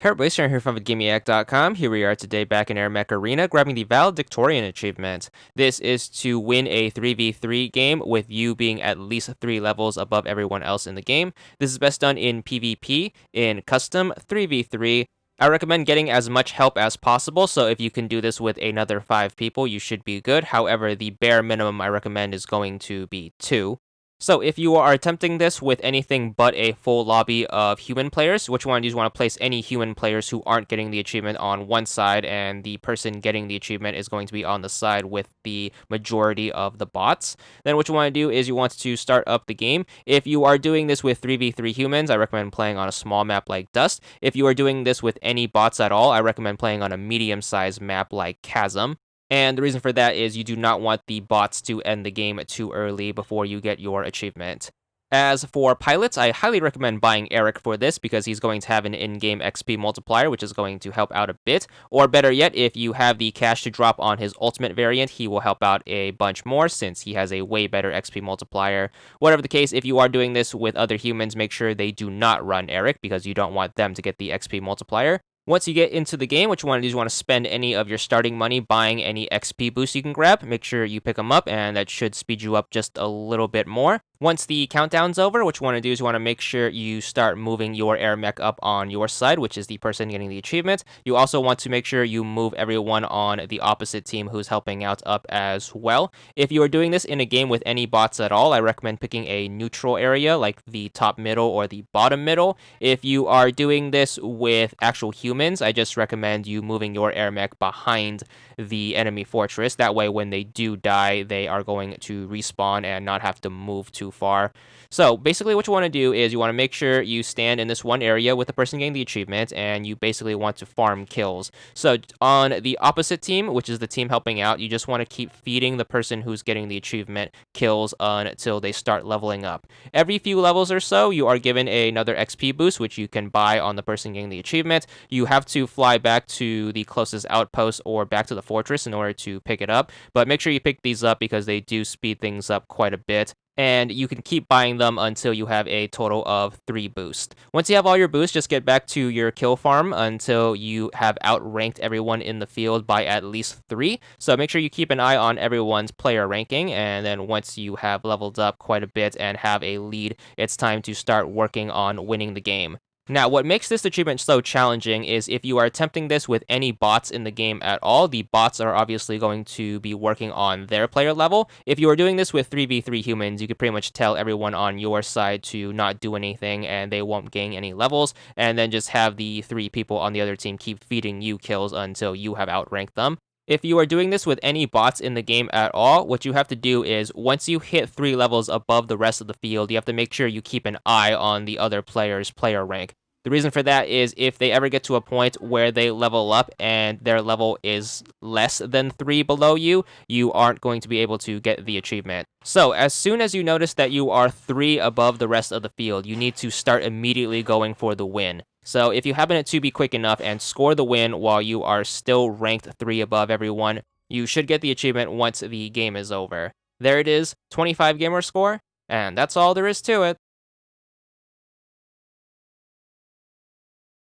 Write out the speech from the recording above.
Hey everybody, Sharon here from VidGamiac.com. Here we are today back in AirMech Arena, grabbing the Valedictorian achievement. This is to win a 3v3 game with you being at least 3 levels above everyone else in the game. This is best done in PvP, in custom 3v3. I recommend getting as much help as possible, so if you can do this with another 5 people, you should be good. However, the bare minimum I recommend is going to be 2. So if you are attempting this with anything but a full lobby of human players, what you want to do is you want to place any human players who aren't getting the achievement on one side, and the person getting the achievement is going to be on the side with the majority of the bots. Then what you want to do is you want to start up the game. If you are doing this with 3v3 humans, I recommend playing on a small map like Dust. If you are doing this with any bots at all, I recommend playing on a medium-sized map like Chasm. And the reason for that is you do not want the bots to end the game too early before you get your achievement. As for pilots, I highly recommend buying Eric for this because he's going to have an in-game XP multiplier, which is going to help out a bit. Or better yet, if you have the cash to drop on his ultimate variant, he will help out a bunch more since he has a way better XP multiplier. Whatever the case, if you are doing this with other humans, make sure they do not run Eric because you don't want them to get the XP multiplier. Once you get into the game, what you want to do is you want to spend any of your starting money buying any XP boosts you can grab. Make sure you pick them up, and that should speed you up just a little bit more. Once the countdown's over, what you want to do is you want to make sure you start moving your AirMech up on your side, which is the person getting the achievement. You also want to make sure you move everyone on the opposite team who's helping out up as well. If you are doing this in a game with any bots at all, I recommend picking a neutral area like the top middle or the bottom middle. If you are doing this with actual humans, I just recommend you moving your AirMech behind the enemy fortress. That way, when they do die, they are going to respawn and not have to move too far. So basically what you want to do is you want to make sure you stand in this one area with the person getting the achievement, and you basically want to farm kills. So on the opposite team, which is the team helping out, you just want to keep feeding the person who's getting the achievement kills until they start leveling up. Every few levels or so, you are given another XP boost, which you can buy on the person getting the achievement. You have to fly back to the closest outpost or back to the fortress in order to pick it up, but make sure you pick these up because they do speed things up quite a bit. And you can keep buying them until you have a total of 3 boosts. Once you have all your boosts, just get back to your kill farm until you have outranked everyone in the field by at least 3. So make sure you keep an eye on everyone's player ranking, and then once you have leveled up quite a bit and have a lead, it's time to start working on winning the game. Now, what makes this achievement so challenging is if you are attempting this with any bots in the game at all, the bots are obviously going to be working on their player level. If you are doing this with 3v3 humans, you could pretty much tell everyone on your side to not do anything and they won't gain any levels, and then just have the 3 people on the other team keep feeding you kills until you have outranked them. If you are doing this with any bots in the game at all, what you have to do is once you hit 3 levels above the rest of the field, you have to make sure you keep an eye on the other player's player rank. The reason for that is if they ever get to a point where they level up and their level is less than 3 below you, you aren't going to be able to get the achievement. So as soon as you notice that you are 3 above the rest of the field, you need to start immediately going for the win. So if you happen to be quick enough and score the win while you are still ranked 3 above everyone, you should get the achievement once the game is over. There it is, 25 gamer score, and that's all there is to it.